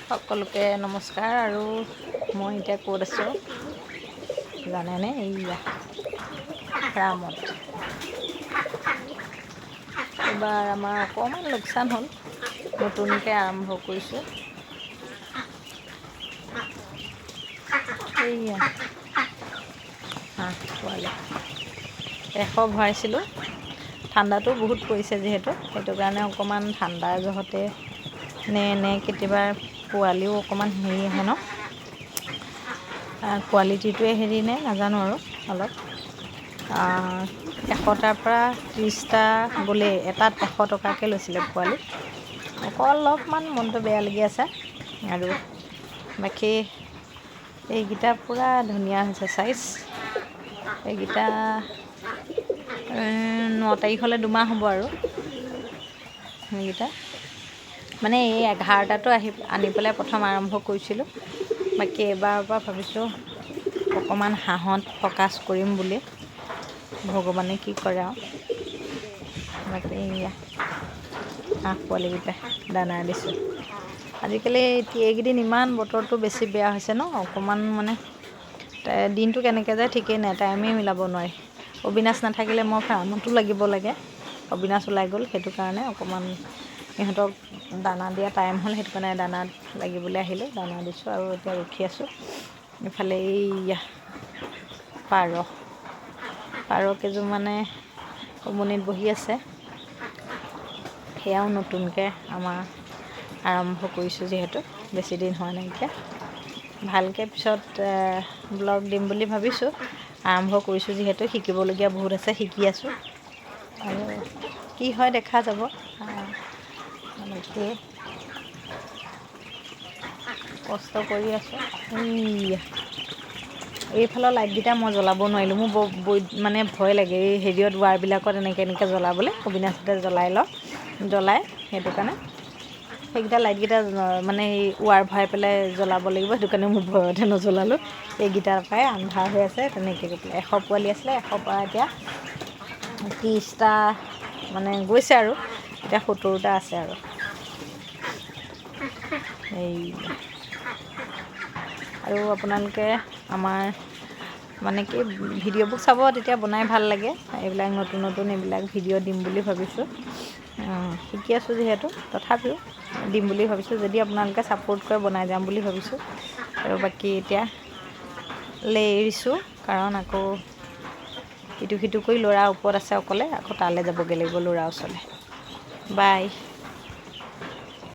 সকলোকে নমস্কাৰ। আৰু মই এতিয়া ক'ত আছোঁ জানেনে? এইয়া ফাৰ্মত। এইবাৰ আমাৰ অকণমান লোকচান হ'ল, নতুনকৈ আৰম্ভ কৰিছোঁ। এইয়া হাঁহ পোৱালি 100 ভৰাইছিলোঁ। ঠাণ্ডাটো বহুত পৰিছে যিহেতু, সেইটো কাৰণে অকণমান ঠাণ্ডাৰ জহতে নে কেতিয়াবা পোৱালিও অকণমান হেৰি আহে ন, কোৱালিটিটোৱে হেৰি নে নাজানো আৰু। অলপ 100টাৰ পৰা 30টা গ'লে এটাত 100 টকাকৈ লৈছিলে পোৱালি। অলপমান মনটো বেয়া লাগি আছে। আৰু বাকী এইকেইটা পূৰা ধুনীয়া হৈছে চাইজ। এইকেইটা 9 তাৰিখলৈ 2 মাহ হ'ব। আৰু এইকেইটা মানে এই 11টাটো আনি পেলাই প্ৰথম আৰম্ভ কৰিছিলোঁ। বাকী এইবাৰৰ পৰা ভাবিছোঁ অকণমান হাঁহত ফ'কাছ কৰিম বুলি, ভগৱানে কি কৰে আৰু। বাকী এইয়া হাঁহ পোৱালিকেইটা দানা দিছোঁ। আজিকালি এইকেইদিন ইমান বতৰটো বেছি বেয়া হৈছে ন, অকণমান মানে দিনটো কেনেকৈ যায় ঠিকেই নাই, টাইমেই মিলাব নোৱাৰি। অবিনাশ নাথাকিলে মই ফাৰ্মতো লাগিব লাগে। অবিনাশ ওলাই গ'ল, সেইটো কাৰণে অকণমান ইহঁতক দানা দিয়া টাইম হ'ল, সেইটো কাৰণে দানাত লাগিবলৈ আহিলোঁ। দানা দিছোঁ আৰু এতিয়া ৰখি আছোঁ। ইফালে এইয়া পাৰ কেইযোৰমানে উমনিত বহি আছে। সেয়াও নতুনকৈ আমাৰ আৰম্ভ কৰিছোঁ যিহেতু, বেছি দিন হোৱা নাইকিয়া। ভালকৈ পিছত ব্লগ দিম বুলি ভাবিছোঁ। আৰম্ভ কৰিছোঁ যিহেতু, শিকিবলগীয়া বহুত আছে, শিকি আছোঁ। আৰু কি হয় দেখা যাব। বাকী কষ্ট কৰি আছোঁ। এইফালৰ লাইটকেইটা মই জ্বলাব নোৱাৰিলোঁ, মোৰ মানে ভয় লাগে এই হেৰিয়ত ৱাৰবিলাকত এনেকৈ জ্বলাবলৈ। অবিনাশহঁতে জ্বলাই সেইটো কাৰণে সেইকেইটা লাইটকেইটা মানে এই ৱাৰ ভৰাই পেলাই জ্বলাব লাগিব, সেইটো কাৰণে মোৰ ভয়তে নজ্বলালোঁ। এইকেইটাৰ পৰাই আন্ধাৰ হৈ আছে। তেনেকৈ গৈ পেলাই 100 পোৱালি আছিলে, 100 পৰা এতিয়া 30টা মানে গৈছে আৰু এতিয়া 70টা আছে। আৰু আৰু আপোনালোকে আমাৰ মানে কি ভিডিঅ'বোৰ চাব, তেতিয়া বনাই ভাল লাগে। এইবিলাক নতুন এইবিলাক ভিডিঅ' দিম বুলি ভাবিছোঁ। শিকি আছোঁ যিহেতু, তথাপিও দিম বুলি ভাবিছোঁ। যদি আপোনালোকে ছাপোৰ্ট কৰে বনাই যাম বুলি ভাবিছোঁ। আৰু বাকী এতিয়া এৰিছোঁ, কাৰণ আকৌ ইটো সিটো কৰি ল'ৰা ওপৰত আছে অকলে, আকৌ তালৈ যাবগৈ লাগিব ল'ৰা ওচৰলৈ। বাই।